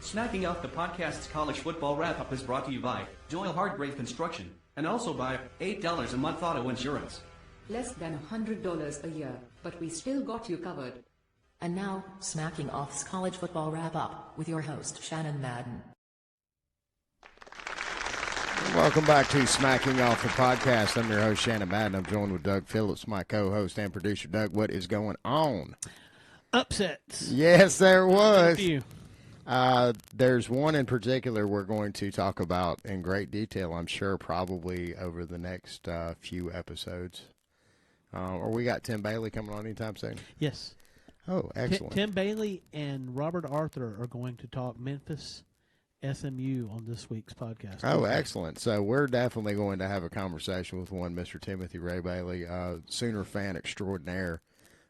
Smacking Off the Podcast's college football wrap-up is brought to you by Doyle Hardgrave Construction, and also by $8 a month auto insurance. Less than $100 a year, but we still got you covered. And now, Smacking Off's college football wrap-up with your host, Shannon Madden. Welcome back to Smacking Off the Podcast. I'm your host, Shannon Madden. I'm joined with Doug Phillips, my co-host and producer. Doug, what is going on? Upsets. Yes, there was. A few. There's one in particular we're going to talk about in great detail, I'm sure, probably over the next few episodes. Or we got Tim Bailey coming on anytime soon? Yes. Oh, excellent. Tim Bailey and Robert Arthur are going to talk Memphis SMU on this week's podcast. Oh, excellent. So we're definitely going to have a conversation with one Mr. Timothy Ray Bailey, Sooner fan extraordinaire,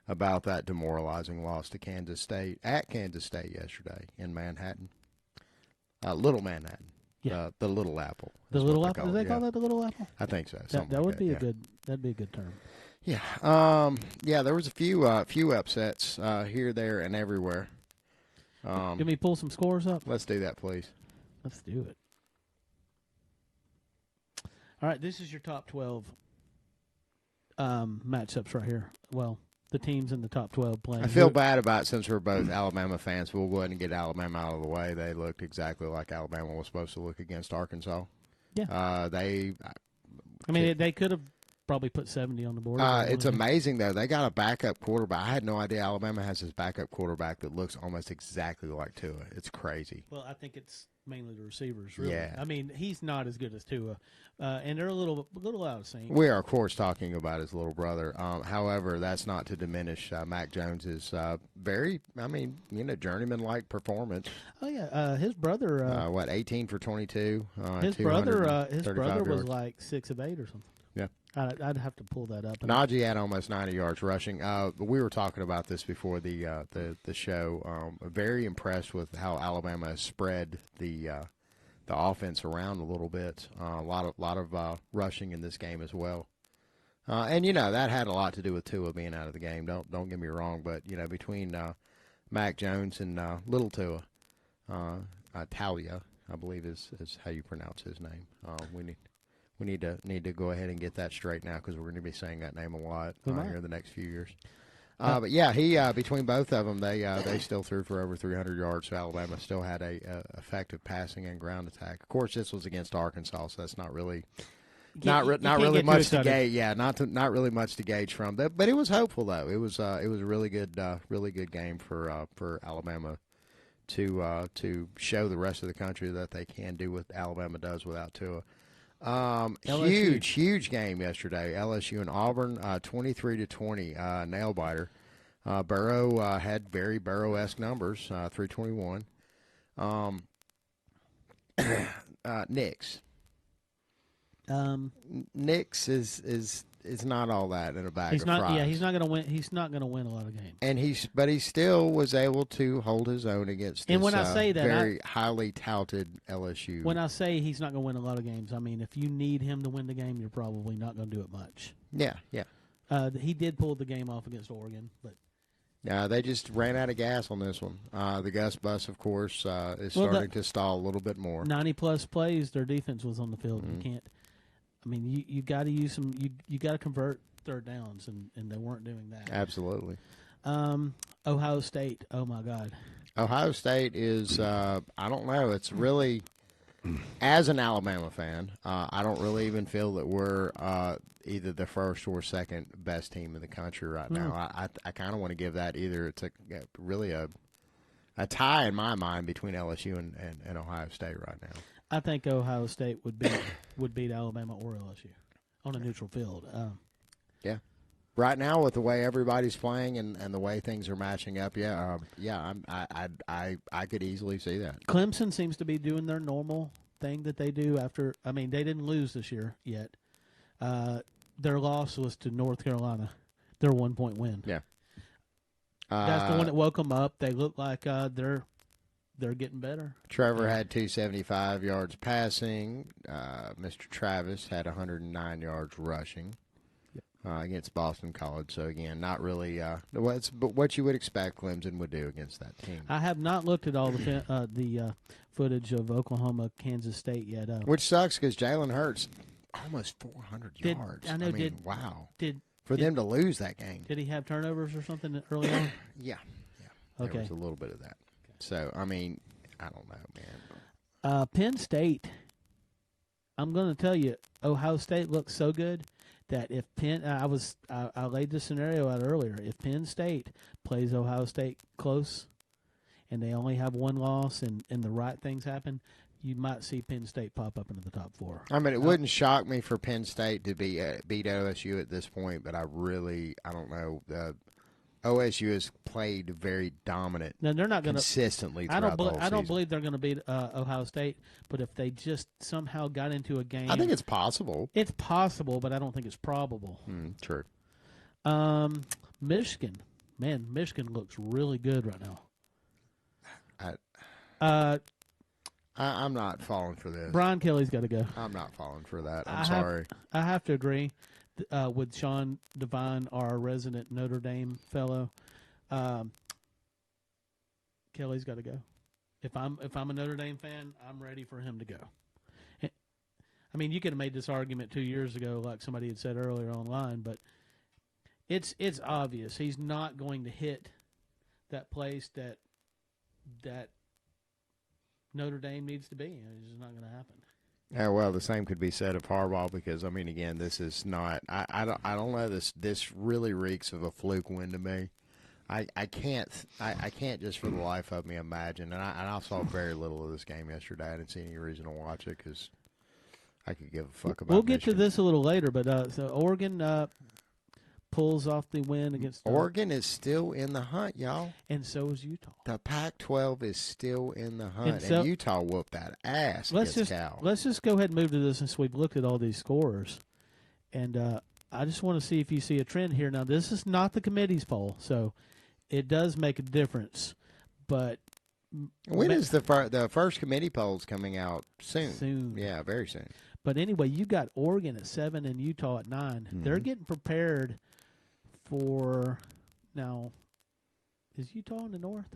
about that demoralizing loss to Kansas State at Kansas State yesterday in Manhattan. Little Manhattan. Yeah. The Little Apple. The Little Apple? Do they call that the Little Apple? I think so. That would be a good term. Yeah. Yeah, there was a few upsets here, there, and everywhere. Can we pull some scores up? Let's do that, please. Let's do it. All right, this is your top 12 matchups right here. Well, the teams in the top 12 playing. I feel bad about, since we're both Alabama fans, but we'll go ahead and get Alabama out of the way. They looked exactly like Alabama was supposed to look against Arkansas. Yeah. They could have probably put 70 on the board. It's amazing, though. They got a backup quarterback. I had no idea Alabama has this backup quarterback that looks almost exactly like Tua. It's crazy. Well, I think it's mainly the receivers, really. Yeah. I mean, he's not as good as Tua, and they're a little out of sync. We are, of course, talking about his little brother. However, that's not to diminish Mac Jones's very, journeyman-like performance. Oh yeah, his brother. 18 for 22. His brother was yards. like 6 of 8 or something. Yeah. I'd have to pull that up. Najee had almost 90 yards rushing. We were talking about this before the show. Very impressed with how Alabama has spread the offense around a little bit. A lot of rushing in this game as well. And that had a lot to do with Tua being out of the game. Don't get me wrong, but between Mac Jones and little Tua, Talia, I believe is how you pronounce his name. We need to go ahead and get that straight now, because we're going to be saying that name a lot here in the next few years. But yeah, he between both of them, they still threw for over 300 yards. So Alabama still had a effective passing and ground attack. Of course, this was against Arkansas, so that's not really really much to gauge. Yeah, not really much to gauge from. But it was hopeful, though. It was a really good game for Alabama to show the rest of the country that they can do what Alabama does without Tua. Huge game yesterday. LSU and Auburn, 23-20, nail biter. Burrow had very Burrow-esque numbers, 321. Nix. Nix is not all that in a bag of fries. Yeah, he's not going to win. He's not going to win a lot of games. And he still was able to hold his own against this, when I say that, very highly touted LSU. When I say he's not going to win a lot of games, I mean if you need him to win the game, you're probably not going to do it much. Yeah. He did pull the game off against Oregon, but they just ran out of gas on this one. The Gus Bus, of course, is starting to stall a little bit more. 90-plus plays, their defense was on the field. You can't. I mean, you got to use some. You got to convert third downs, and they weren't doing that. Absolutely. Ohio State. Oh my God. Ohio State is. I don't know. It's really, as an Alabama fan, I don't really even feel that we're either the first or second best team in the country right now. I kind of want to give that either. It's really a tie in my mind between LSU and Ohio State right now. I think Ohio State would beat Alabama or LSU on a neutral field. Yeah, right now with the way everybody's playing and the way things are matching up, I could easily see that. Clemson seems to be doing their normal thing that they do after. I mean, they didn't lose this year yet. Their loss was to North Carolina. Their 1-point win. Yeah, that's the one that woke them up. They look like they're getting better. Trevor had 275 yards passing. Mr. Travis had 109 yards rushing. against Boston College. So again, not really but what you would expect Clemson would do against that team. I have not looked at all the footage of Oklahoma, Kansas State yet. Which sucks because Jalen Hurts almost 400 yards. I know. Wow. Did them to lose that game. Did he have turnovers or something early on? Yeah. Okay. There was a little bit of that. So I mean, I don't know, man. Penn State. I'm going to tell you, Ohio State looks so good that if I laid the scenario out earlier. If Penn State plays Ohio State close, and they only have one loss, and the right things happen, you might see Penn State pop up into the top 4. I mean, it wouldn't shock me for Penn State to beat OSU at this point, but I don't know. OSU has played very dominant. Now they're not going to consistently. I don't believe they're going to beat Ohio State, but if they just somehow got into a game, I think it's possible. It's possible, but I don't think it's probable. True. Michigan, man, Michigan looks really good right now. I'm not falling for this. Brian Kelly's got to go. I'm not falling for that. I'm sorry. I have to agree with Sean Devine, our resident Notre Dame fellow. Kelly's got to go. If I'm a Notre Dame fan, I'm ready for him to go. I mean, you could have made this argument 2 years ago, like somebody had said earlier online, but it's obvious he's not going to hit that place that Notre Dame needs to be. It's just not going to happen. Yeah, well, the same could be said of Harbaugh because I mean, again, this is not. I don't know. This really reeks of a fluke win to me. I can't just for the life of me imagine. And I saw very little of this game yesterday. I didn't see any reason to watch it because I could give a fuck about. We'll get Michigan. to this a little later, but so Oregon pulls off the win against Oregon is still in the hunt, y'all. And so is Utah. The Pac-12 is still in the hunt, and Utah whooped that ass against Cal. Let's just go ahead and move to this since we've looked at all these scores. And I just want to see if you see a trend here. Now, this is not the committee's poll, so it does make a difference. But when is the first committee polls coming out? Soon. Yeah, very soon. But anyway, you got Oregon at 7 and Utah at 9. Mm-hmm. They're getting prepared for now. Is Utah in the north?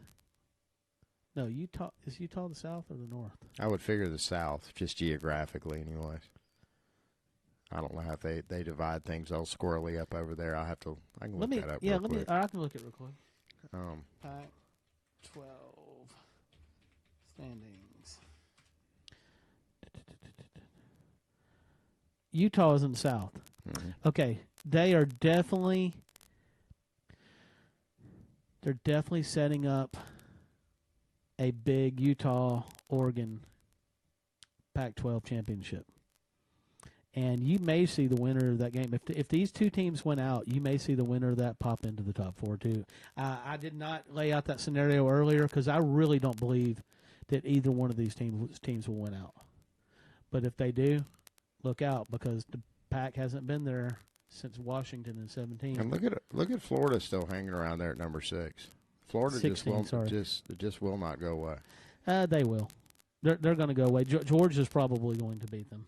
No, is Utah the south or the north? I would figure the south, just geographically, anyways. I don't know how they divide things all squirrely up over there. I can look that up. Yeah, real quick. I can look it real quick. Pac-12 standings. Utah is in the south. Mm-hmm. Okay, they're definitely setting up a big Utah-Oregon Pac-12 championship. And you may see the winner of that game. If these two teams went out, you may see the winner of that pop into the top 4 too. I did not lay out that scenario earlier because I really don't believe that either one of these teams will win out. But if they do, look out because the Pac hasn't been there since Washington in 17. And look at Florida still hanging around there at number 6. Florida 16, just will not go away. They will. They're going to go away. Georgia's probably going to beat them.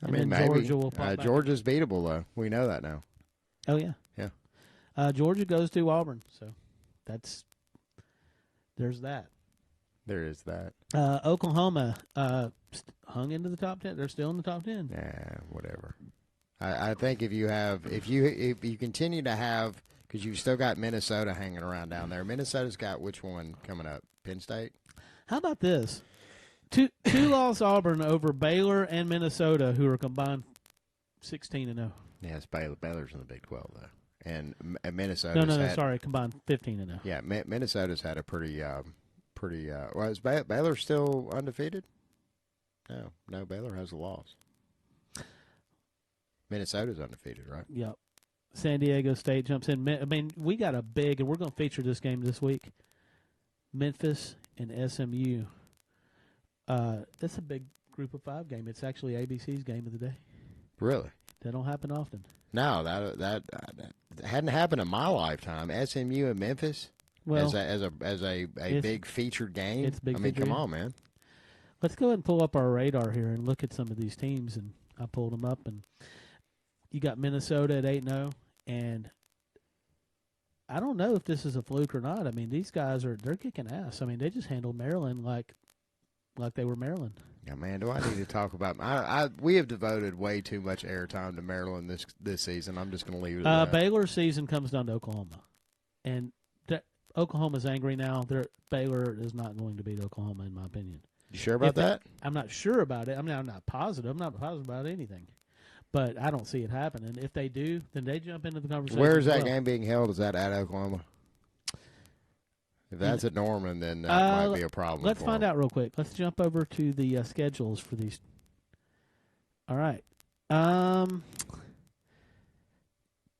I mean, maybe. Georgia will Georgia's beatable, though. We know that now. Oh, yeah. Yeah. Georgia goes to Auburn, so there's that. There is that. Oklahoma hung into the top 10. They're still in the top 10. Yeah, whatever. I think if you continue to have, because you've still got Minnesota hanging around down there. Minnesota's got which one coming up? Penn State? How about this? Two loss Auburn over Baylor and Minnesota, who are combined 16-0. Yes, Baylor's in the Big 12 though, and Minnesota. No, combined 15-0. Yeah, Minnesota's had a pretty. Well, is Baylor still undefeated? No, Baylor has a loss. Minnesota's undefeated, right? Yep. San Diego State jumps in. I mean, we got a big, and we're going to feature this game this week. Memphis and SMU. That's a big Group of 5 game. It's actually ABC's game of the day. Really? That don't happen often. No, that hadn't happened in my lifetime. SMU and Memphis, well, as a big featured game. It's big. I mean, come on, man. Let's go ahead and pull up our radar here and look at some of these teams. And I pulled them up, and You got Minnesota at 8-0, and I don't know if this is a fluke or not. I mean, these guys they're kicking ass. I mean, they just handled Maryland like they were Maryland. Yeah, man, do I need to talk about we have devoted way too much airtime to Maryland this season. I'm just going to leave it at that. Baylor's season comes down to Oklahoma. And Oklahoma's angry now. Baylor is not going to beat Oklahoma, in my opinion. You sure about that? I'm not sure about it. I'm not positive. I'm not positive about anything. But I don't see it happening. If they do, then they jump into the conversation. Where is that as well. game being held? Is that at Oklahoma? If that's at Norman, then that might be a problem. Let's find out real quick. Let's jump over to the schedules for these. All right.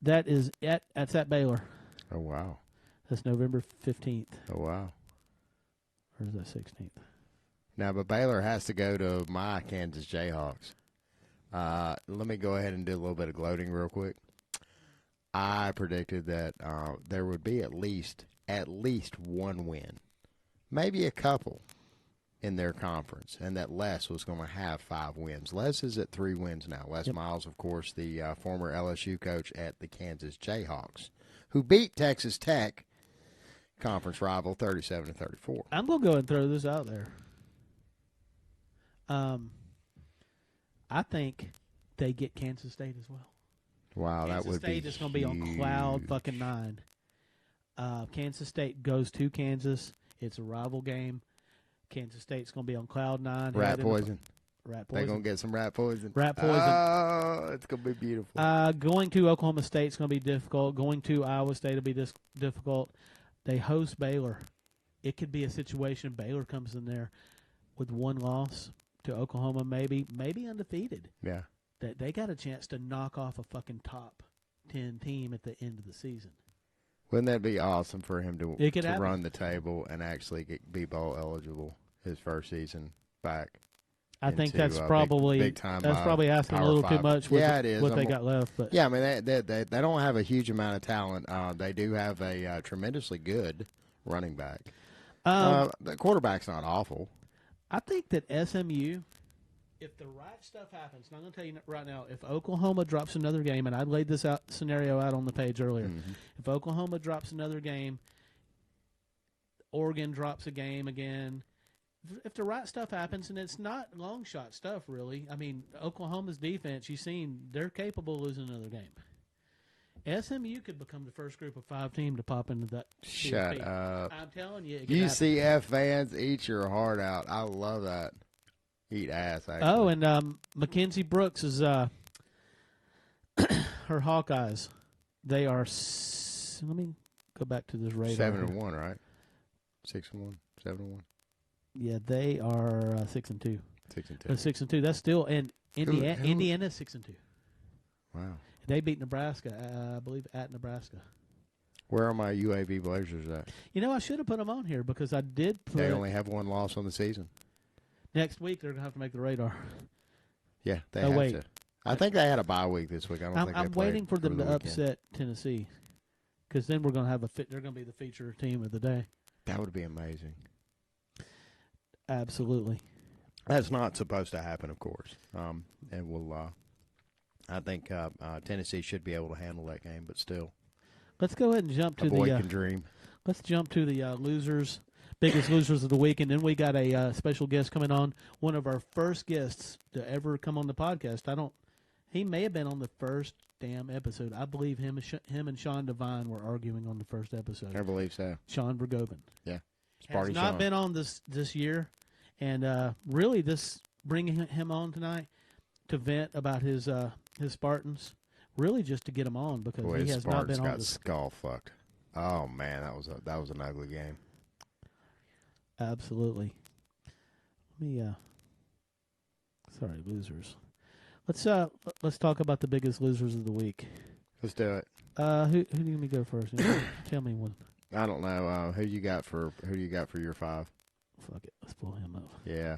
That is at Baylor. Oh, wow. That's November 15th. Oh, wow. Or is that 16th? Now, but Baylor has to go to my Kansas Jayhawks. Let me go ahead and do a little bit of gloating real quick. I predicted that there would be at least one win, maybe a couple in their conference, and that Les was going to have 5 wins. Les is at 3 wins now. Les Miles, of course, the former LSU coach at the Kansas Jayhawks, who beat Texas Tech, conference rival, 37-34. I'm going to go and throw this out there. I think they get Kansas State as well. Wow, that would be Kansas State is going to be on cloud fucking 9. Kansas State goes to Kansas. It's a rival game. Kansas State's going to be on cloud 9. Rat poison. Rat poison. They're going to get some rat poison. Rat poison. Oh, it's going to be beautiful. Going to Oklahoma State's going to be difficult. Going to Iowa State will be difficult. They host Baylor. It could be a situation Baylor comes in there with 1 loss to Oklahoma, maybe undefeated. Yeah. That they got a chance to knock off a fucking top 10 team at the end of the season. Wouldn't that be awesome for him to happen. run the table and actually be bowl eligible his first season back? I think that's probably big time. That's probably asking a little too much with it is. what they got left. But yeah, I mean they don't have a huge amount of talent. They do have a tremendously good running back. The quarterback's not awful. I think that SMU, if the right stuff happens, and I'm going to tell you right now, if Oklahoma drops another game, and I laid this scenario out on the page earlier, if Oklahoma drops another game, Oregon drops a game again, if the right stuff happens, and it's not long shot stuff really, I mean, Oklahoma's defense, you've seen, they're capable of losing another game. SMU could become the first group of 5 team to pop into that. Shut up. I'm telling you. UCF fans, eat your heart out. I love that. Eat ass, actually. Oh, and Mackenzie Brooks is her Hawkeyes. They are, let me go back to this radar. 7-1, right? 6-1, 7-1. Yeah, they are 6-2. 6-2. 6-2. That's still, and Indiana's 6-2. Wow. They beat Nebraska, I believe, at Nebraska. Where are my UAB Blazers at? You know, I should have put them on here because I did put. They only have 1 loss on the season. Next week, they're going to have to make the radar. Yeah, they have to. I think they had a bye week this week. I'm waiting for them to upset Tennessee because then we're going to have they're going to be the feature team of the day. That would be amazing. Absolutely. That's not supposed to happen, of course. And we'll. I think Tennessee should be able to handle that game, but still. Let's go ahead and jump to a boy can dream. Let's jump to the biggest losers of the week, and then we got a special guest coming on. One of our first guests to ever come on the podcast. He may have been on the first damn episode. I believe him and Sean Devine were arguing on the first episode. I believe so. Sean Vergoven. Yeah, has not been on this year, and really this bringing him on tonight to vent about his Spartans, really just to get him on because he has not been on. Got skull fucked. Oh man, that was an ugly game. Absolutely. Let me. Sorry, losers. Let's talk about the biggest losers of the week. Let's do it. Who do you want me to go first? Tell me one. I don't know. Who you got for your 5? Fuck it. Let's pull him up. Yeah.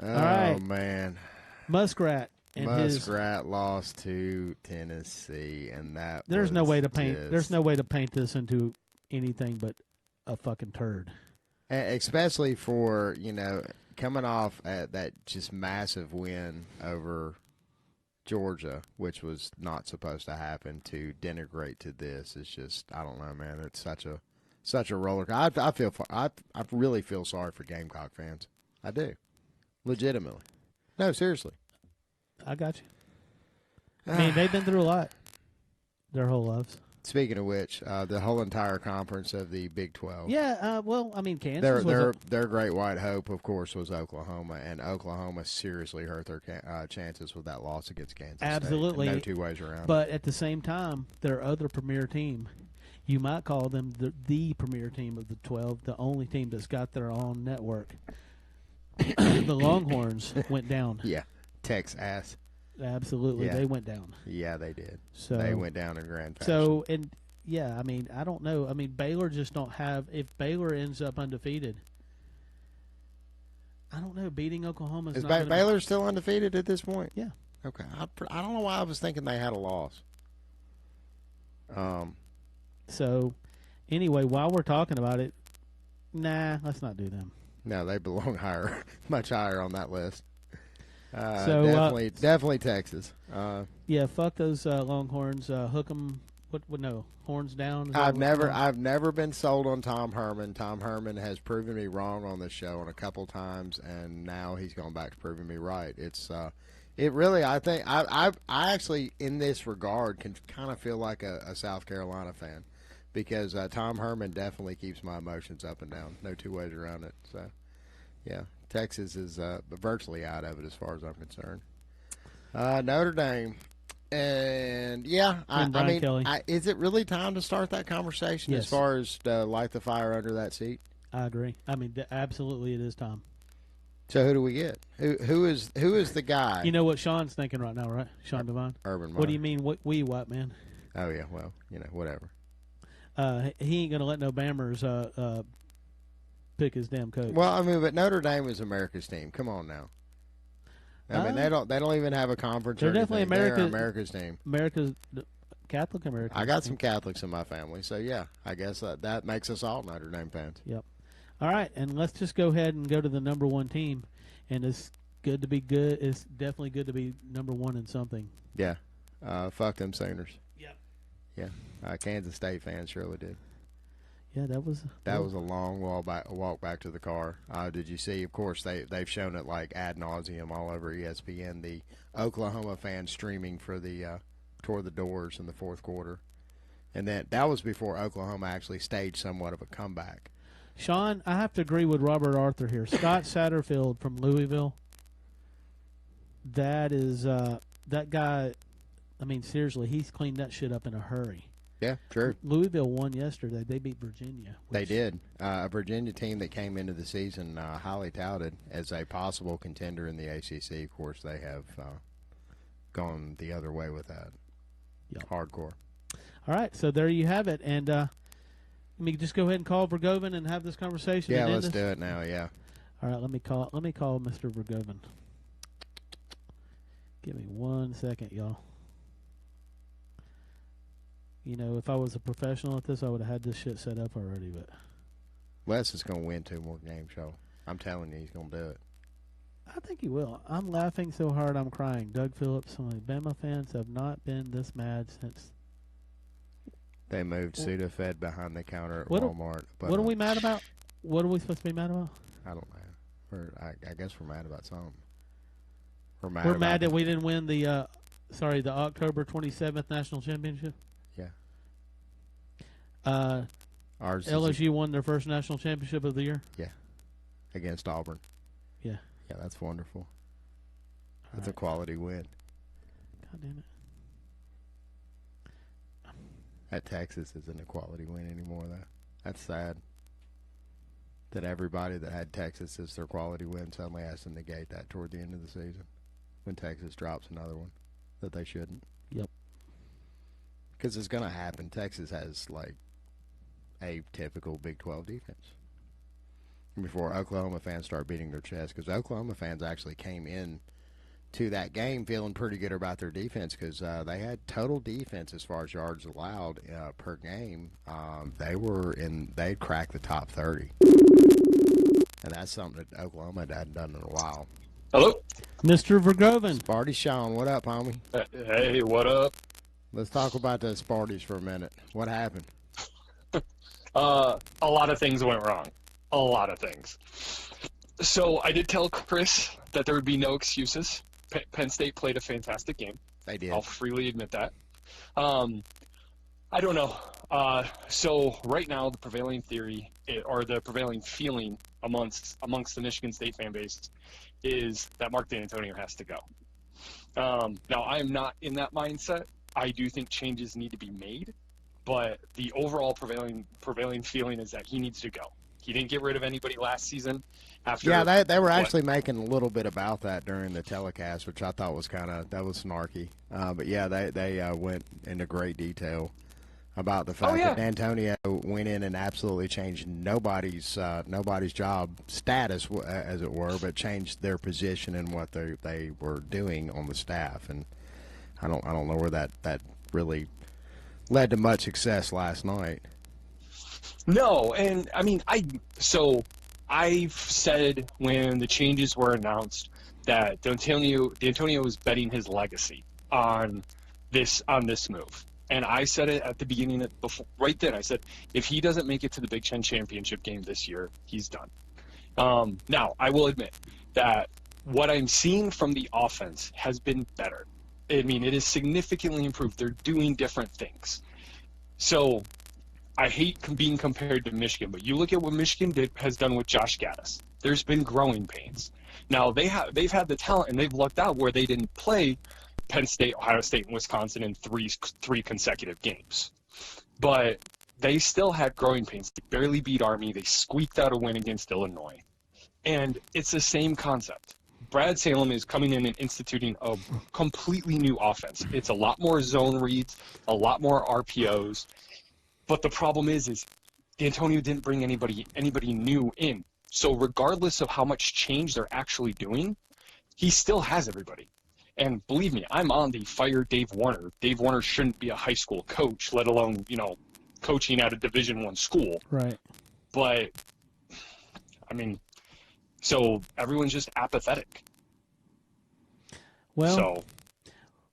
All right. Man. Muskrat lost to Tennessee, and there's no way to paint this into anything but a fucking turd. Especially for coming off at that just massive win over Georgia, which was not supposed to happen, to denigrate to this is just, I don't know, man. It's such a roller. I really feel sorry for Gamecock fans. I do, legitimately. No, seriously. I got you. I mean, they've been through a lot their whole lives. Speaking of which, the whole entire conference of the Big 12. Yeah, well, I mean, Kansas their great white hope, of course, was Oklahoma, and Oklahoma seriously hurt their chances with that loss against Kansas absolutely. State. No two ways around. But at the same time, their other premier team, you might call them the premier team of the 12, the only team that's got their own network. The Longhorns went down. Yeah, Texas. Absolutely, Yeah. they went down. Yeah, they did. So they went down in grand fashion. So, and yeah, I mean, I don't know. I mean, Baylor just don't have. If Baylor ends up undefeated, I don't know. Beating Oklahoma is not Baylor still undefeated at this point? Yeah. Okay. I don't know why I was thinking they had a loss. So, anyway, while we're talking about it, let's not do them. No, they belong higher, much higher on that list. Definitely Texas. Yeah, fuck those Longhorns. Hook them. No, horns down. I've never been sold on Tom Herman. Tom Herman has proven me wrong on this show on a couple times, and now he's gone back to proving me right. It really, I think, I actually, in this regard, can kind of feel like a South Carolina fan, because Tom Herman definitely keeps my emotions up and down. No two ways around it. So, yeah, Texas is virtually out of it as far as I'm concerned. Notre Dame. And, yeah, I mean, is it really time to start that conversation as far as light the fire under that seat? I agree. I mean, absolutely it is time. So who do we get? Who is the guy? You know what Sean's thinking right now, right? Sean Devine? Urban Meyer. What do you mean, white man? Oh, yeah, well, whatever. He ain't going to let no Bammers pick his damn coach. Well, I mean, but Notre Dame is America's team. Come on now. I mean, they don't even have a conference. They're or definitely They're America's team. America's Catholic American. I got some Catholics in my family, so yeah, I guess that makes us all Notre Dame fans. Yep. All right, and let's just go ahead and go to the number one team, and it's good to be good. It's definitely good to be number one in something. Yeah. Fuck them Sooners. Yep. Yeah. Kansas State fans surely did. Yeah, that was a long walk back to the car. Did you see? Of course, they've shown it like ad nauseum all over ESPN. The Oklahoma fans streaming for the toward the doors in the fourth quarter, and that was before Oklahoma actually staged somewhat of a comeback. Sean, I have to agree with Robert Arthur here. Scott Satterfield from Louisville. That is that guy. I mean, seriously, he's cleaned that shit up in a hurry. Yeah, true. Louisville won yesterday. They beat Virginia. They did. A Virginia team that came into the season highly touted as a possible contender in the ACC. Of course, they have gone the other way with that. Yep. Hardcore. All right, so there you have it. And let me just go ahead and call Vergoven and have this conversation. Yeah, let's do it now. Yeah. All right, let me call Mr. Vergoven. Give me 1 second, y'all. You know, if I was a professional at this, I would have had this shit set up already. But Les is going to win 2 more games, y'all. I'm telling you, he's going to do it. I think he will. I'm laughing so hard I'm crying. Doug Phillips, some of the Bama fans have not been this mad since. They moved Sudafed behind the counter at Walmart. What are we mad about? What are we supposed to be mad about? I don't know. I guess we're mad about something. We're mad that we didn't win the October 27th national championship. Yeah. LSU won their first national championship of the year. Yeah. Against Auburn. Yeah. Yeah, that's wonderful. That's a quality win. God damn it. At Texas isn't a quality win anymore, though. That's sad. That everybody that had Texas as their quality win suddenly has to negate that toward the end of the season when Texas drops another one that they shouldn't. Yep. Because it's going to happen. Texas has, like, a typical Big 12 defense. Before Oklahoma fans start beating their chest, because Oklahoma fans actually came in to that game feeling pretty good about their defense because they had total defense as far as yards allowed per game. They'd cracked the top 30, and that's something that Oklahoma hadn't done in a while. Hello. Mr. Vergroven. Sparty Sean, what up, homie? Hey, what up? Let's talk about those Sparties for a minute. What happened? A lot of things went wrong. A lot of things. So I did tell Chris that there would be no excuses. Penn State played a fantastic game. They did. I'll freely admit that. I don't know. So right now, the prevailing theory or the prevailing feeling amongst the Michigan State fan base is that Mark D'Antonio has to go. Now, I am not in that mindset. I do think changes need to be made, but the overall prevailing feeling is that he needs to go. He didn't get rid of anybody last season. Yeah, they were actually making a little bit about that during the telecast, which I thought was that was snarky. But yeah, they went into great detail about the fact that D'Antonio went in and absolutely changed nobody's job status, as it were, but changed their position and what they were doing on the staff. And I don't know where that really led to much success last night. No, and I mean, I've said when the changes were announced that D'Antonio was betting his legacy on this move. And I said it at the beginning, right then. I said, if he doesn't make it to the Big Ten championship game this year, he's done. Now, I will admit that what I'm seeing from the offense has been better. I mean, it is significantly improved. They're doing different things. So I hate being compared to Michigan, but you look at what Michigan has done with Josh Gaddis. There's been growing pains. Now, they've had the talent, and they've lucked out where they didn't play Penn State, Ohio State, and Wisconsin in three consecutive games. But they still had growing pains. They barely beat Army. They squeaked out a win against Illinois. And it's the same concept. Brad Salem is coming in and instituting a completely new offense. It's a lot more zone reads, a lot more RPOs. But the problem is D'Antonio didn't bring anybody new in. So regardless of how much change they're actually doing, he still has everybody. And believe me, I'm on the fire Dave Warner. Dave Warner shouldn't be a high school coach, let alone, coaching at a Division I school. Right. But, I mean, so everyone's just apathetic. Well,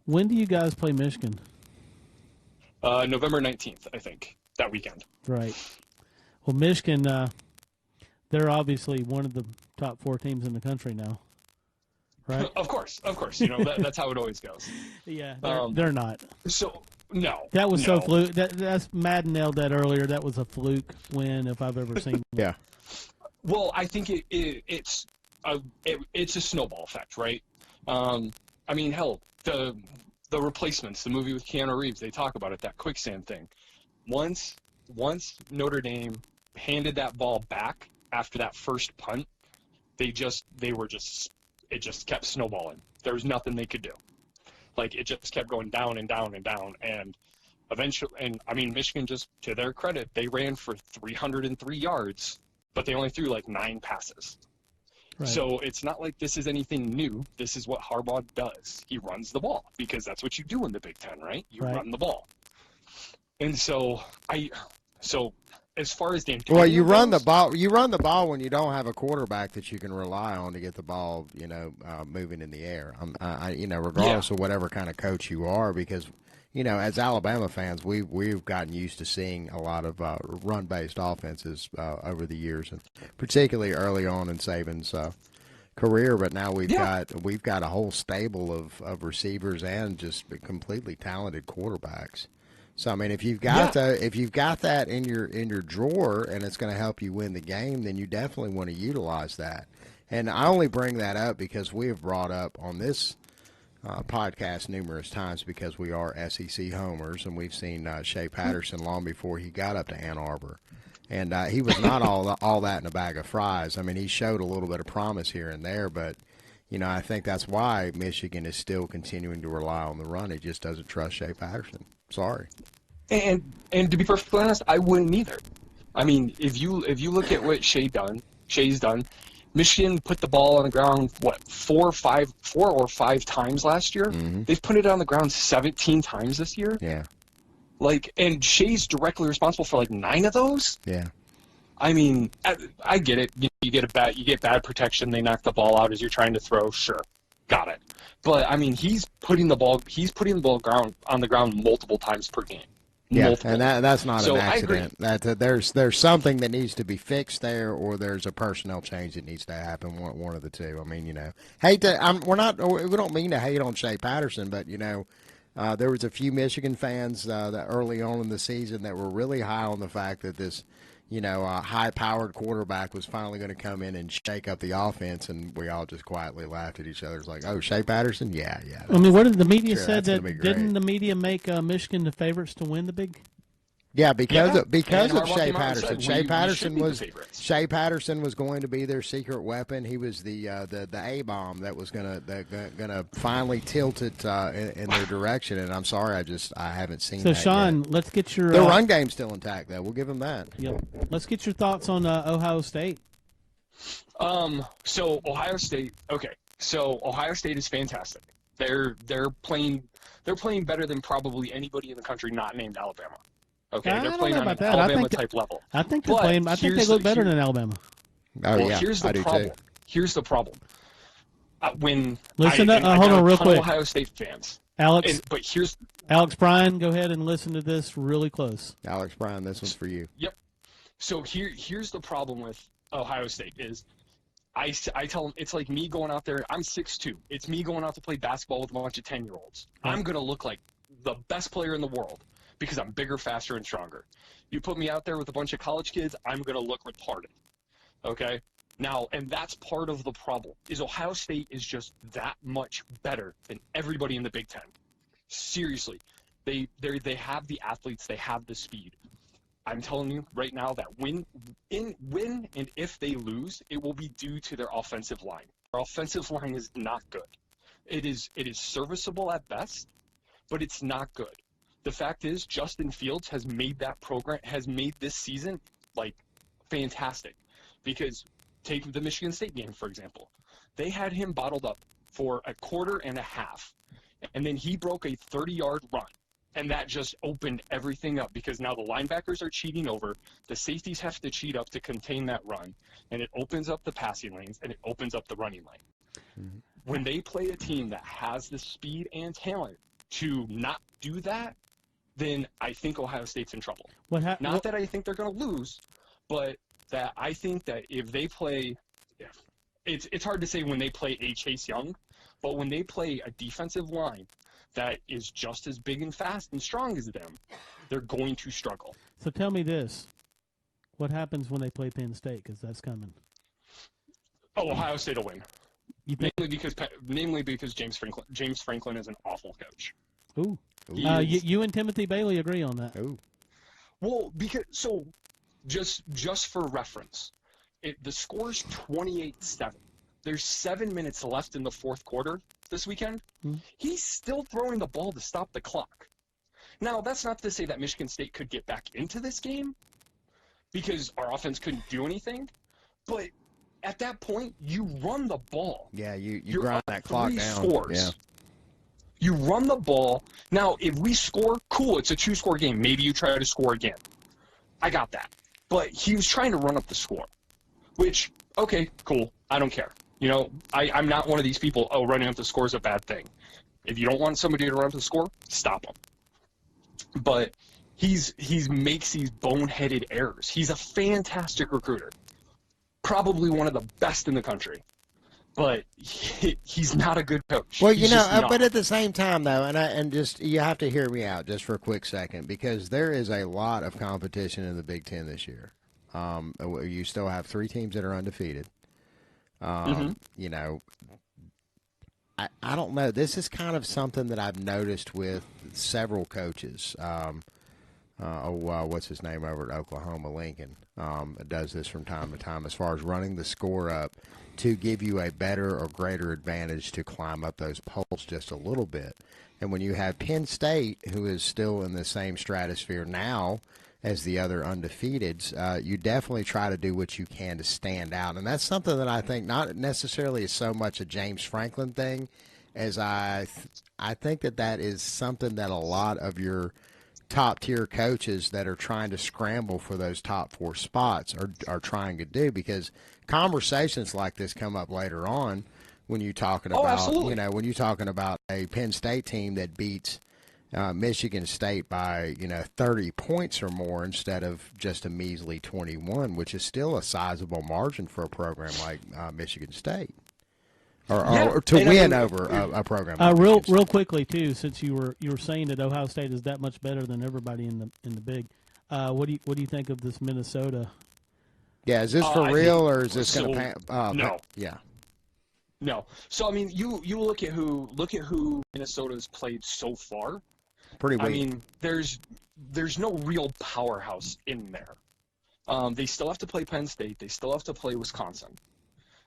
when do you guys play Michigan? November 19th, I think, that weekend. Right. Well, Michigan, they're obviously one of the top 4 teams in the country now. Right. Of course. That's how it always goes. Yeah, they're not. So no. That was so fluke. That's Madden nailed that earlier. That was a fluke win if I've ever seen. Yeah. Well, I think it's a snowball effect, right? I mean, hell, the Replacements, the movie with Keanu Reeves, they talk about it. That quicksand thing. Once Notre Dame handed that ball back after that first punt, it just kept snowballing. There was nothing they could do. Like, it just kept going down and down and down. And eventually, Michigan, just to their credit, they ran for 303 yards, but they only threw like 9 passes. Right. So it's not like this is anything new. This is what Harbaugh does. He runs the ball because that's what you do in the Big Ten, right? You run the ball. And so as far as D'Antonio you run the ball when you don't have a quarterback that you can rely on to get the ball, moving in the air. Regardless of whatever kind of coach you are, because as Alabama fans, we've gotten used to seeing a lot of run-based offenses over the years, and particularly early on in Saban's career. But now we've got a whole stable of receivers and just completely talented quarterbacks. So I mean, if you've got that in your drawer and it's going to help you win the game, then you definitely want to utilize that. And I only bring that up because we have brought up on this podcast numerous times, because we are SEC homers, and we've seen Shea Patterson long before he got up to Ann Arbor, and he was not all that in a bag of fries. I mean, he showed a little bit of promise here and there, but I think that's why Michigan is still continuing to rely on the run. It just doesn't trust Shea Patterson. Sorry. And to be perfectly honest, I wouldn't either. I mean, if you look at what Shea's done, Michigan put the ball on the ground, 4 or 5 times last year? Mm-hmm. They've put it on the ground 17 times this year? Yeah. And Shea's directly responsible for 9 of those? Yeah. I mean, I get it. You get bad protection. They knock the ball out as you're trying to throw. Sure, got it. But I mean, he's putting the ball on the ground multiple times per game. Yeah, Multiple. and that's not So an I agree. accident. There's something that needs to be fixed there, or there's a personnel change that needs to happen. One of the two. I mean, we don't mean to hate on Shea Patterson, but there was a few Michigan fans that early on in the season that were really high on the fact that this high-powered quarterback was finally going to come in and shake up the offense, and we all just quietly laughed at each other. It's like, oh, Shea Patterson? Yeah. I mean, what did the media Sure, said that's that gonna be great. didn't the media make Michigan the favorites to win the big? Yeah, because Yeah, of and Harbaugh Shea came out and Patterson. said, Shea we Patterson should be the was favorites. Shea Patterson was going to be their secret weapon. He was the A bomb that was gonna finally tilt it in their direction. And I'm sorry, I haven't seen. So that Sean, yet. let's get your Their run game's still intact though. We'll give them that. let's get your thoughts on Ohio State. So Ohio State. Okay. So Ohio State is fantastic. They're playing better than probably anybody in the country not named Alabama. Okay, I they're don't playing know on an about that. I Alabama think type level. I think they're But playing. I think they here's look the- better here- than Alabama. Oh Well, yeah, here's the I do problem. too. Here's the problem. Hold Hold on a real ton quick. Of Ohio State fans. Alex But here's Bryan, go ahead and listen to this really close. Alex Bryan, this one's for you. Yep. So here's the problem with Ohio State is I tell them it's like me going out there. I'm 6'2". It's me going out to play basketball with a bunch of 10-year-olds. I'm going to look like the best player in the world because I'm bigger, faster, and stronger. You put me out there with a bunch of college kids, I'm going to look retarded. Okay? Now, and that's part of the problem, is Ohio State is just that much better than everybody in the Big Ten. Seriously. They have the athletes, they have the speed. I'm telling you right now that when and if they lose, it will be due to their offensive line. Their offensive line is not good. It is serviceable at best, but it's not good. The fact is, Justin Fields has made this season like fantastic. Because take the Michigan State game, for example. They had him bottled up for a quarter and a half, and then he broke a 30-yard run. And that just opened everything up because now the linebackers are cheating over. The safeties have to cheat up to contain that run. And it opens up the passing lanes and it opens up the running lane. Mm-hmm. When they play a team that has the speed and talent to not do that, then I think Ohio State's in trouble. Not that I think they're going to lose, but that I think that if they play – it's hard to say when they play a Chase Young, but when they play a defensive line that is just as big and fast and strong as them, they're going to struggle. So tell me this. What happens when they play Penn State? Because that's coming. Oh, Ohio State will win. You think? Mainly because James Franklin is an awful coach. Ooh. You and Timothy Bailey agree on that. Ooh. Well, just for reference, the score's 28-7. There's 7 minutes left in the fourth quarter this weekend. He's still throwing the ball to stop the clock. Now, that's not to say that Michigan State could get back into this game because our offense couldn't do anything. But at that point, you run the ball. Yeah, you You're grind up that clock 3 down. scores. Yeah. You run the ball. Now, if we score, cool, it's a 2-score game. Maybe you try to score again. I got that. But he was trying to run up the score, which, okay, cool. I don't care. I'm not one of these people, running up the score is a bad thing. If you don't want somebody to run up the score, stop him. But he makes these boneheaded errors. He's a fantastic recruiter. Probably one of the best in the country. But he's not a good coach. Well, He's just not. but at the same time, though, and just you have to hear me out just for a quick second because there is a lot of competition in the Big Ten this year. You still have 3 teams that are undefeated. I don't know. This is kind of something that I've noticed with several coaches. What's his name over at Oklahoma? Lincoln does this from time to time as far as running the score up to give you a better or greater advantage to climb up those polls just a little bit. And when you have Penn State, who is still in the same stratosphere now as the other undefeateds, you definitely try to do what you can to stand out. And that's something that I think not necessarily is so much a James Franklin thing as I think that is something that a lot of your top tier coaches that are trying to scramble for those top 4 spots are trying to do, because conversations like this come up later on when you're talking about, absolutely. when you're talking about a Penn State team that beats Michigan State by 30 points or more instead of just a measly 21, which is still a sizable margin for a program like Michigan State, or to win over a program. Like real quickly too, since you were saying that Ohio State is that much better than everybody in the Big. What do you think of this Minnesota? Yeah, is this for real, or is this going to? No. Yeah. No. So I mean, you look at who Minnesota's played so far. Pretty weak. I mean, there's no real powerhouse in there. They still have to play Penn State. They still have to play Wisconsin.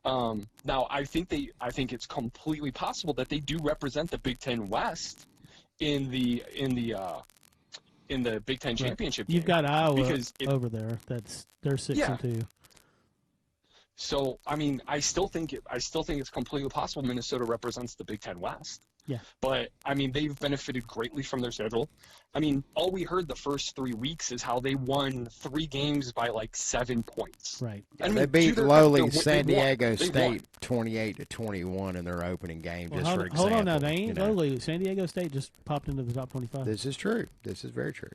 Now, I think it's completely possible that they do represent the Big Ten West in the Big Ten championship. You've got Iowa because over there. They're 6-2. So I mean, I still think it's completely possible Minnesota represents the Big Ten West. Yeah. But I mean, they've benefited greatly from their schedule. I mean, all we heard the first 3 weeks is how they won 3 games by like 7 points. Right. I mean, they beat to lowly their San Diego they State 28-21 in their opening game. Well, Just for example, hold on now, they ain't lowly. San Diego State just popped into the top 25. This is true. This is very true.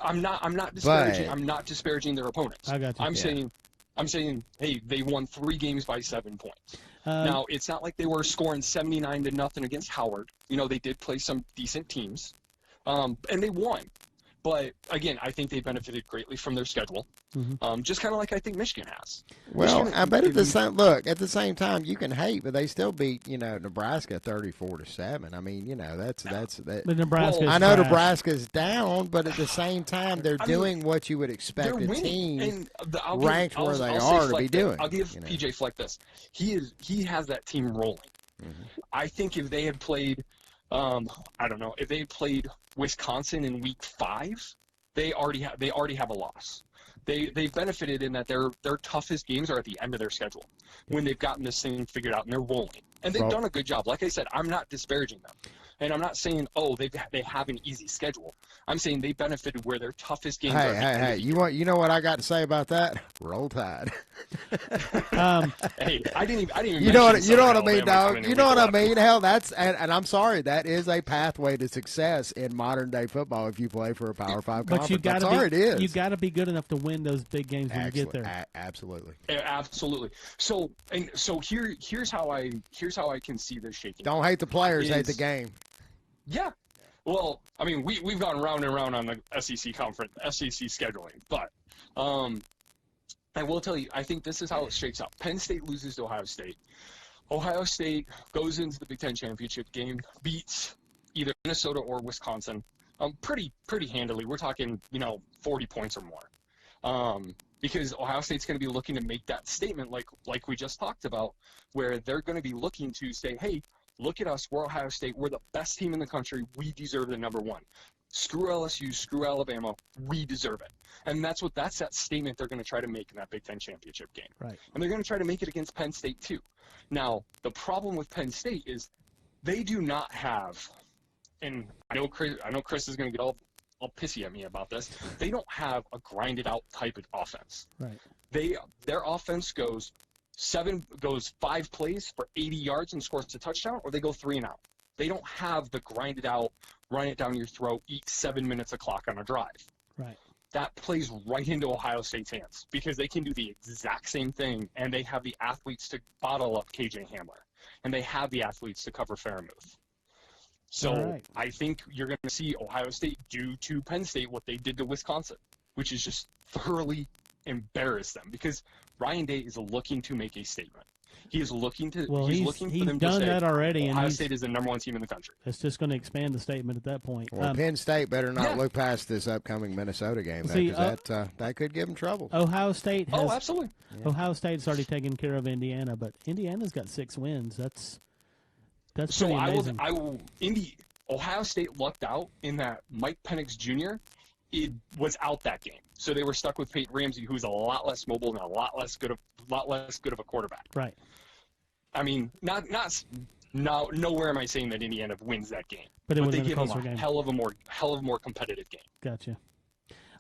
I'm not disparaging. But- I'm not disparaging their opponents. I got you. I'm saying, hey, they won 3 games by 7 points. Now, it's not like they were scoring 79-0 against Howard. They did play some decent teams, and they won. But again, I think they benefited greatly from their schedule, just kind of like I think Michigan has. Well, Michigan, I bet at the same time, you can hate, but they still beat Nebraska 34-7. I mean, that's that. But Nebraska's I know trash. Nebraska's down, but at the same time, they're doing what you would expect They're a winning. team And ranked where they I'll are say to be Fleck doing. this. I'll give PJ Fleck this. He has that team rolling. I think if they had played, I don't know, if they had played Wisconsin in week 5, they already have a loss. They benefited in that their toughest games are at the end of their schedule when they've gotten this thing figured out and they're rolling. And they've done a good job. Like I said, I'm not disparaging them. And I'm not saying, they have an easy schedule. I'm saying they benefited where their toughest games are. Hey! You know what I got to say about that? Roll Tide. Hey, I didn't even. You know what mention I mean, Alabama dog. coming in You know week what I 11. mean? Hell, that's and I'm sorry, that is a pathway to success in modern day football if you play for a Power 5 But conference. you got That's all it is. You got to be good enough to win those big games when you get there. Absolutely. Yeah, absolutely. So here's how I can see this shaking. Don't hate the players, hate the Is- game. Yeah. Well, I mean, we've gone round and round on the SEC scheduling, but I will tell you, I think this is how it shakes out. Penn State loses to Ohio State. Ohio State goes into the Big Ten championship game, beats either Minnesota or Wisconsin, pretty handily. We're talking 40 points or more. Because Ohio State's going to be looking to make that statement, like we just talked about, where they're going to be looking to say, hey, look at us, we're Ohio State, we're the best team in the country, we deserve the number 1. Screw LSU, screw Alabama, we deserve it. And that's that statement they're going to try to make in that Big Ten championship game. Right. And they're going to try to make it against Penn State too. Now, the problem with Penn State is they do not have, and I know Chris is going to get all pissy at me about this, they don't have a grinded out type of offense. Right. Their offense goes 5 plays for 80 yards and scores a touchdown, or they go 3 and out. They don't have the grinded out, run it down your throat, eat 7 minutes of clock on a drive. Right. That plays right into Ohio State's hands because they can do the exact same thing, and they have the athletes to bottle up KJ Hamler, and they have the athletes to cover Fairmouth. So Right. I think you're going to see Ohio State do to Penn State what they did to Wisconsin, which is just thoroughly embarrass them because Ryan Day is looking to make a statement. He is looking to. Well, he's he's looking for he's them done to say that already, and Ohio State is the number 1 team in the country. it's just going to expand the statement at that point. Well, Penn State better not Yeah. look past this upcoming Minnesota game, though, See, 'cause that could give them trouble. Ohio State has Absolutely. Ohio State's already taken care of Indiana, but Indiana's got 6 wins. That's So pretty amazing. Ohio State lucked out in that Mike Penix Jr. It was out that game, so they were stuck with Peyton Ramsey, who's a lot less mobile and a lot less good of a quarterback. Right. I mean, not Now, nowhere am I saying that Indiana wins that game, But it would they have been a give them closer a game. hell of a more competitive game. Gotcha.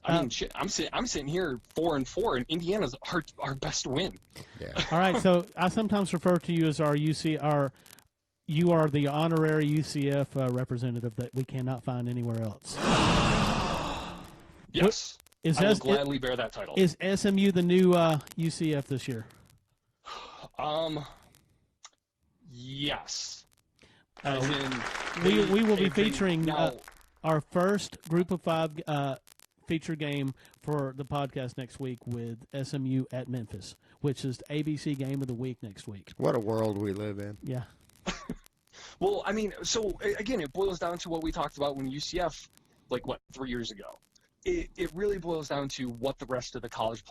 I mean, shit, I'm sitting here 4-4, and Indiana's our best win. Yeah. All right, so I sometimes refer to you as you are the honorary UCF representative that we cannot find anywhere else. Yes, Is I will S- gladly bear that title. Is SMU the new UCF this year? Yes. As in, We will be they- featuring now. our first Group of Five feature game for the podcast next week with SMU at Memphis, which is the ABC game of the week next week. What a world we live in. Yeah. Well, I mean, so again, it boils down to what we talked about when UCF, 3 years ago. It really boils down to what the rest of the college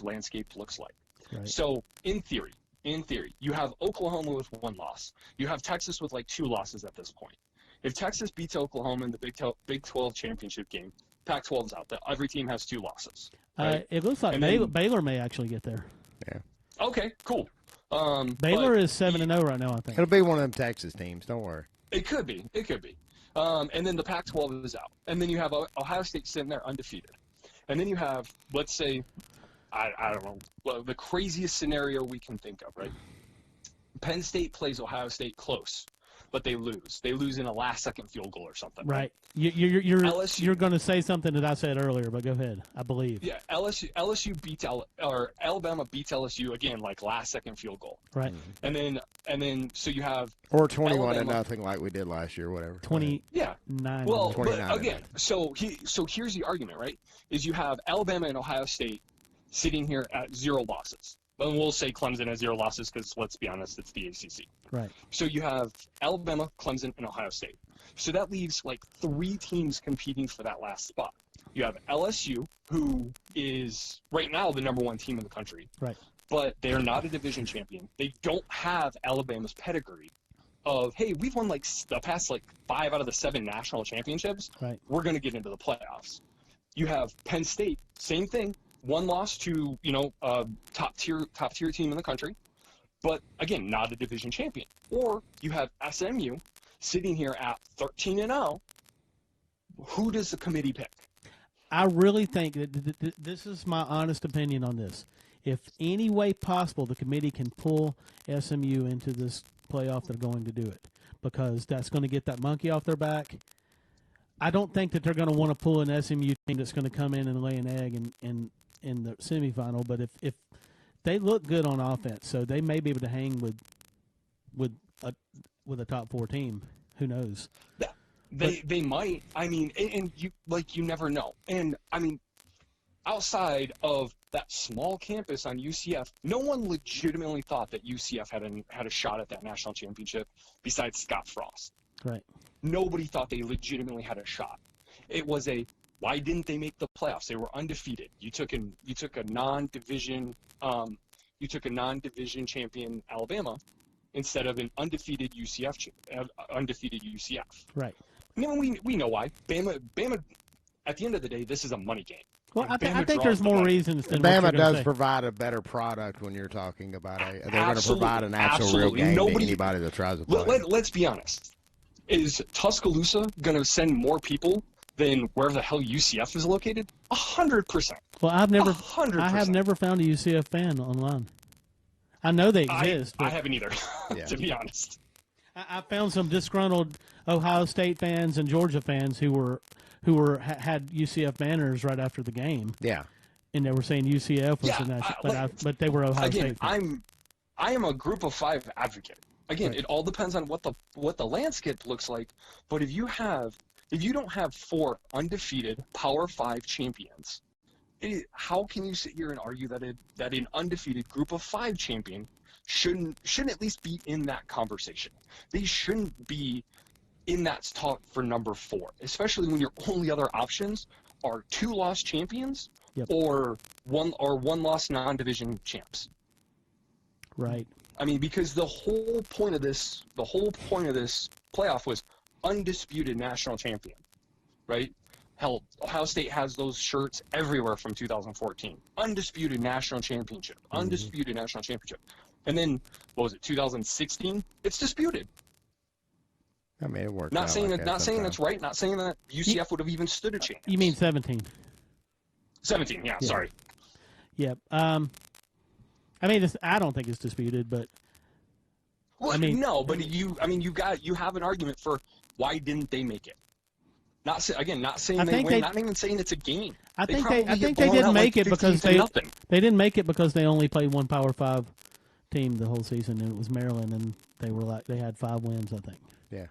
landscape looks like. Right. So in theory, you have Oklahoma with 1 loss. You have Texas with 2 losses at this point. If Texas beats Oklahoma in the Big 12 championship game, Pac-12's out. Every team has 2 losses. Right? It looks like And then- Baylor may actually get there. Yeah. Okay, cool. Baylor but is 7-0 right now, I think. It'll be one of them Texas teams. Don't worry. It could be. And then the Pac-12 is out. And then you have Ohio State sitting there undefeated. And then you have, let's say, I don't know, the craziest scenario we can think of, right? Penn State plays Ohio State close, but they lose. They lose in a last-second field goal or something. Right. You're LSU you're going to say something that I said earlier, but go ahead. I believe. Yeah, LSU beats or Alabama beats LSU again, last-second field goal. Right. And then so you have Or 21 to Alabama. nothing like we did last year, whatever. 29. yeah. Well, 29 but again, so here's the argument, right? Is you have Alabama and Ohio State sitting here at 0 losses. And we'll say Clemson has 0 losses because, let's be honest, it's the ACC. Right. So you have Alabama, Clemson, and Ohio State. So that leaves 3 teams competing for that last spot. You have LSU, who is right now the number 1 team in the country. Right. But they're not a division champion. They don't have Alabama's pedigree of, hey, we've won the past 5 out of the 7 national championships. Right. We're going to get into the playoffs. You have Penn State, same thing. 1 loss to, a top tier team in the country. But again, not a division champion. Or you have SMU sitting here at 13-0. Who does the committee pick? I really think that this is my honest opinion on this. If any way possible, the committee can pull SMU into this playoff, they're going to do it because that's going to get that monkey off their back. I don't think that they're going to want to pull an SMU team that's going to come in and lay an egg in the semifinal. But if they look good on offense, so they may be able to hang with a top 4 team. Who knows? They might. I mean, and you never know. And I mean, outside of that small campus on UCF, no one legitimately thought that UCF had a shot at that national championship besides Scott Frost. Right. Nobody thought they legitimately had a shot. It was why didn't they make the playoffs? They were undefeated. You took a non-division champion Alabama instead of an undefeated UCF. Right. I mean, we know why. Bama. At the end of the day, this is a money game. Well, I Bama think draws there's the more money. reasons than what Bama you're gonna does say. provide a better product when you're talking about they're going to Absolutely. provide an actual Absolutely. real game Nobody- to anybody that tries to play. Let's be honest. Is Tuscaloosa going to send more people than where the hell UCF is located? 100%. Well, I have 100%. never found a UCF fan online. I know they exist. I but haven't either, Yeah. to be honest. I found some disgruntled Ohio State fans and Georgia fans who had UCF banners right after the game, Yeah. and they were saying UCF was Yeah, the national, I- but they were Ohio Again, State fans. I am a group of 5 advocate. Again, Right. it all depends on what the landscape looks like. But if you don't have 4 undefeated Power 5 champions, how can you sit here and argue that an undefeated group of 5 champion shouldn't at least be in that conversation? They shouldn't be in that talk for number 4, especially when your only other options are 2 lost champions Yep. or one lost non-division champs. Right. I mean, because the whole point of this playoff was undisputed national champion, right? Hell, Ohio State has those shirts everywhere from 2014. Undisputed national championship. Undisputed national championship. And then, what was it, 2016? It's disputed. I mean, it worked. Not out saying like that, that not saying sometimes. that's right. Not saying that UCF would have even stood a chance. You mean 17? 17? Yeah, sorry. Yep. I mean, I don't think it's disputed, but Well, I mean- no, but you have an argument for why didn't they make it? Not saying I they think win. they- Not even saying it's a game. I think probably they get blown didn't out make like it because 15 to nothing. they didn't make it because they only played one Power 5 team the whole season, and it was Maryland, and they had 5 wins, I think. Yeah.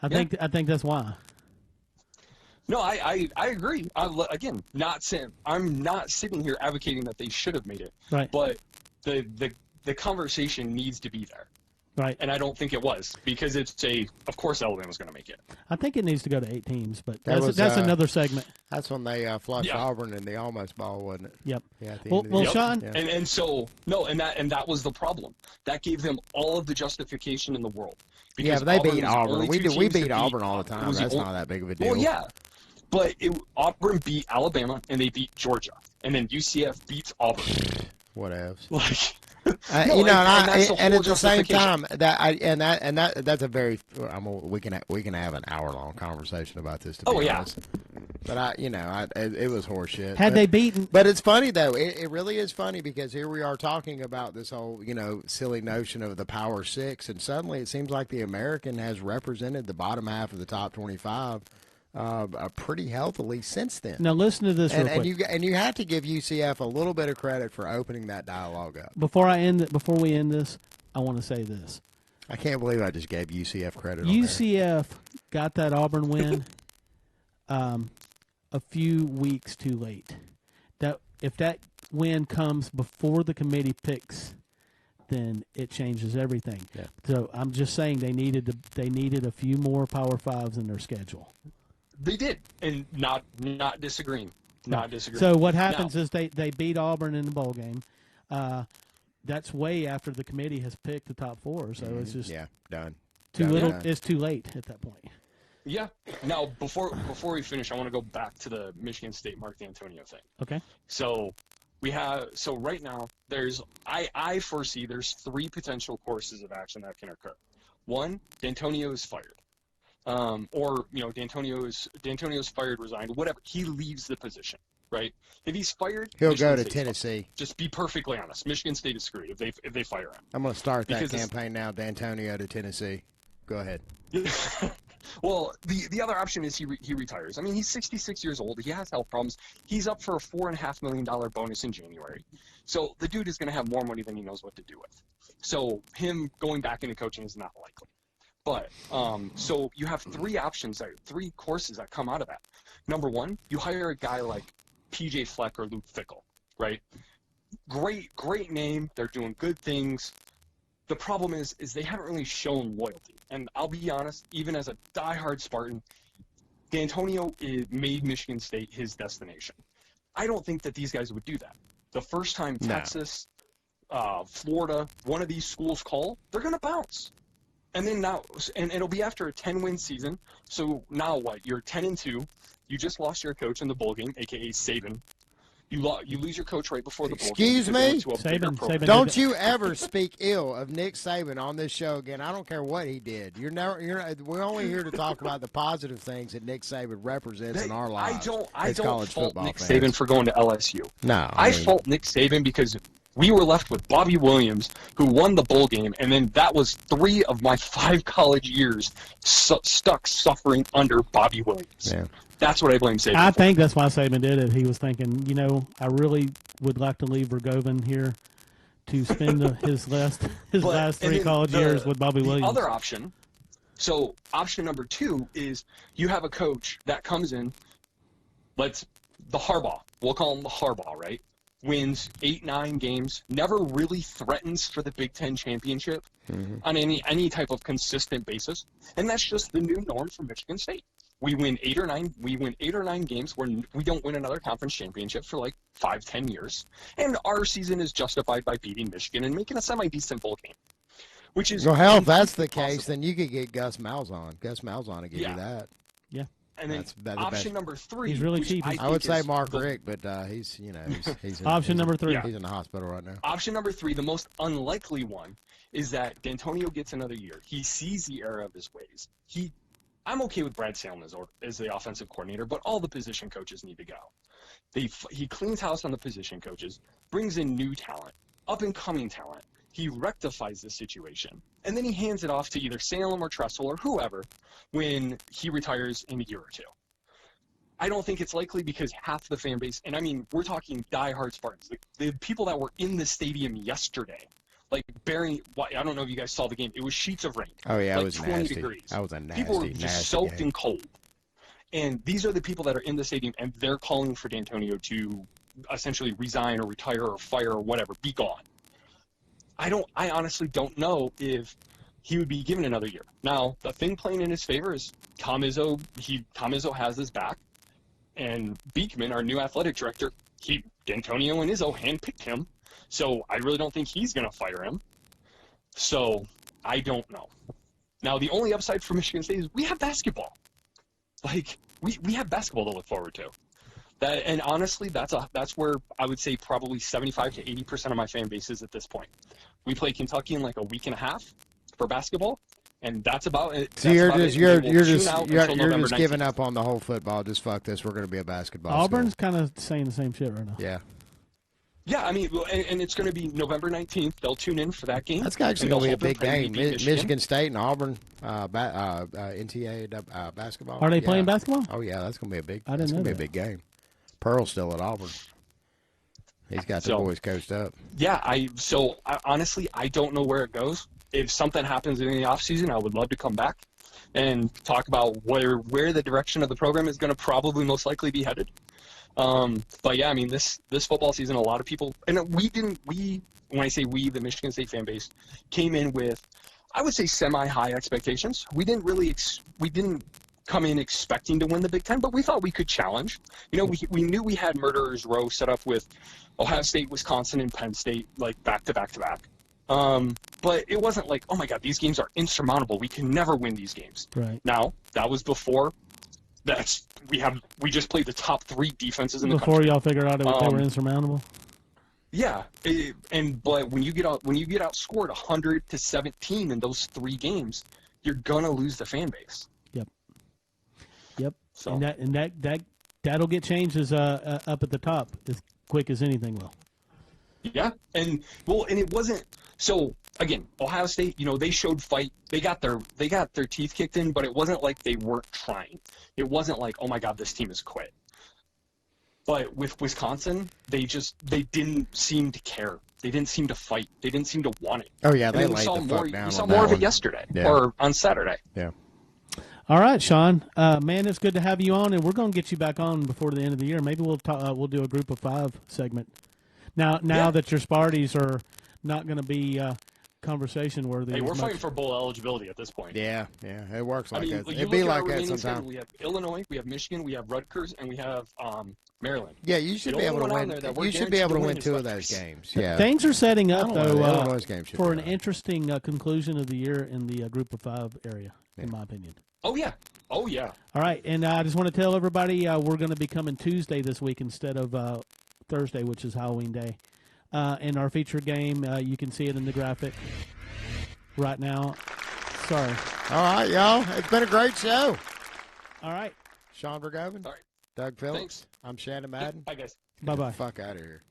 I think that's why. No, I agree. Again, I'm not sitting here advocating that they should have made it, Right. but the conversation needs to be there, Right. and I don't think it was because of course Alabama's going to make it. I think it needs to go to 8 teams, but That was, that's another segment. That's when they flushed Yeah. Auburn in the almost ball, wasn't it? Yep. Yeah. At the Well, end of the well, year. Sean- Yeah. And so no, and that was the problem. That gave them all of the justification in the world. Yeah, Because but they Auburn beat was the Auburn. only We two did. We teams to beat Auburn all the it time. was the That's only- not that big of a deal. Well, yeah, but Auburn beat Alabama and they beat Georgia, and then UCF beats Auburn. Whatevs. Like, You know, and that's the and whole at the same justification. time, that's a very. We can have an hour-long conversation about this. To be Oh, yeah. honest. But it was horseshit. Had But- they beaten, But it's funny though. It really is funny because here we are talking about this whole silly notion of the Power Six, and suddenly it seems like the American has represented the bottom half of the top 25 pretty healthily since then. now listen to this real and quick. you have to give UCF a little bit of credit for opening that dialogue up. Before we end this, I want to say this. I can't believe I just gave UCF credit. On UCF got that Auburn win a few weeks too late. That if that win comes before the committee picks, then it changes everything. Yeah. So I'm just saying they needed a few more Power 5s in their schedule. They did, and not disagreeing. Not disagreeing. So what happens Now, is they beat Auburn in the bowl game. That's way after the committee has picked the top 4, so it's just Yeah, done. too Done, little. done. It's too late at that point. yeah. Now, before we finish, I want to go back to the Michigan State Mark D'Antonio thing. Okay. So right now I foresee there's 3 potential courses of action that can occur. 1, D'Antonio is fired. Or D'Antonio's fired, resigned, whatever. He leaves the position, right? If he's fired, He'll Michigan go to State's fucked. Tennessee. Just be perfectly honest. Michigan State is screwed if they fire him. I'm going to start that Because it's- campaign now. D'Antonio to Tennessee. Go ahead. Well, the other option is he retires. I mean, he's 66 years old. He has health problems. He's up for a $4.5 million bonus in January. So the dude is going to have more money than he knows what to do with. So him going back into coaching is not likely. But so you have 3 options, 3 courses that come out of that. Number 1, you hire a guy like PJ Fleck or Luke Fickell, right? Great name. They're doing good things. The problem is they haven't really shown loyalty. And I'll be honest, even as a diehard Spartan, D'Antonio made Michigan State his destination. I don't think that these guys would do that. The first time No. Texas, Florida, one of these schools call, they're going to bounce. And then now, and it'll be after a 10-win season. So now what? You're 10-2. You just lost your coach in the bowl game, a.k.a. Saban. You lose your coach right before the bowl game. Excuse because they me? went to a bigger Saban- program. Saban- Don't you ever speak ill of Nick Saban on this show again. I don't care what he did. We're only here to talk about the positive things that Nick Saban represents in our lives. I as don't college fault football Nick fans. Saban for going to LSU. No, I mean, fault Nick Saban because we were left with Bobby Williams, who won the bowl game, and then that was 3 of my 5 college years stuck suffering under Bobby Williams. Yeah. That's what I blame Saban I for. think that's why Saban did it. He was thinking, I really would like to leave Vergoven here to spend his last But- 3 and then college years with Bobby the Williams. other option, so option number 2 is you have a coach that comes in, the Harbaugh, we'll call him the Harbaugh, right? Wins 8-9 games, never really threatens for the Big Ten championship on any type of consistent basis, and that's just the new norm for Michigan State. We win 8 or 9 games where we don't win another conference championship for like 5-10 years, and our season is justified by beating Michigan and making a semi-decent bowl game, which is Well, hell, if that's the completely case, possible. then you could get Gus Malzahn. Gus Malzahn will give Yeah. you that. Yeah. And then That's the option best. number 3. He's really which cheap. I would think say is Mark the- Rick, but he's he's Option number 3. He's in the hospital right now. Option number 3, the most unlikely one, is that D'Antonio gets another year. He sees the error of his ways. I'm okay with Brad Salem as the offensive coordinator, but all the position coaches need to go. He cleans house on the position coaches, brings in new talent, up-and-coming talent. He rectifies the situation, and then he hands it off to either Salem or Tressel or whoever when he retires in a year or two. I don't think it's likely because half the fan base, and I mean, we're talking diehard Spartans, the people that were in the stadium yesterday, like I don't know if you guys saw the game. It was sheets of rain. Oh yeah, like it was 20 nasty. degrees. That was a nasty, People were nasty just soaked game. and cold. And these are the people that are in the stadium, and they're calling for D'Antonio to essentially resign or retire or fire or whatever, be gone. I honestly don't know if he would be given another year. Now, the thing playing in his favor is Tom Izzo has his back, and Beekman, our new athletic director, D'Antonio and Izzo handpicked him, so I really don't think he's going to fire him. So I don't know. Now, the only upside for Michigan State is we have basketball. Like, we have basketball to look forward to. And honestly, that's where I would say probably 75 to 80% of my fan base is at this point. We play Kentucky in like a week and a half for basketball, and that's about it. So you're That's just about it. you're We'll just tune out you're, until you're November just giving 19th. up on the whole football. Just fuck this. We're going to be a basketball. Auburn's school. kind of saying the same shit right now. Yeah. Yeah, I mean, and it's going to be November 19th. They'll tune in for that game. That's actually and going to be a they'll hope and big pray we game. beat Michigan State and Auburn, NTA basketball. Are they Yeah. playing basketball? Oh yeah, that's going to be a big. I didn't That's know going to be a that. big game. Pearl's still at Auburn. He's got the So- boys coached up. Yeah, honestly, I don't know where it goes. If something happens in the offseason, I would love to come back and talk about where the direction of the program is going to probably most likely be headed. But yeah, I mean, this football season, a lot of people, and when I say we, the Michigan State fan base, came in with, I would say, semi-high expectations. We didn't come in expecting to win the Big Ten, but we thought we could challenge. You know, we knew we had Murderers Row set up with Ohio State, Wisconsin, and Penn State, like back to back to back. But it wasn't like, oh my God, these games are insurmountable. We can never win these games. Right. Now, that was before. We just played the top 3 defenses in the Before country. y'all figured out they were insurmountable. Yeah, but when you get outscored 100-17 in those 3 games, you're gonna lose the fan base. Yep. So And that'll get changed as up at the top as quick as anything will. yeah, and it wasn't. So again, Ohio State, you know, they showed fight. They got their teeth kicked in, but it wasn't like they weren't trying. It wasn't like, oh my God, this team has quit. But with Wisconsin, they didn't seem to care. They didn't seem to fight. They didn't seem to want it. Oh yeah, And they then we laid saw the more. fuck down. We saw on more that of it one. yesterday Yeah. or on Saturday. Yeah. All right, Sean. Man, it's good to have you on, and we're going to get you back on before the end of the year. Maybe we'll we'll do a group of 5 segment. Now Yeah. that your Sparties are not going to be conversation worthy. Hey, we're as fighting much. for bowl eligibility at this point. Yeah, it works like that. you It'd look be at our like that remaining sometimes. schedule, we have Illinois, we have Michigan, we have Rutgers, and we have Maryland. Yeah, you should The be able only to one on win. there that we're You should be guaranteed able to to win win is 2 of those Rutgers. games. Yeah. Things are setting up, I don't know. though, Illinois game should for be an right. interesting conclusion of the year in the group of 5 area, in my opinion. Oh yeah. All right, and I just want to tell everybody we're going to be coming Tuesday this week instead of Thursday, which is Halloween Day. In our feature game, you can see it in the graphic right now. Sorry. All right, y'all. It's been a great show. All right. Sean Vergoven, All right. Doug Phillips. Thanks. I'm Shannon Madden. Bye guys. Bye-bye. Fuck out of here.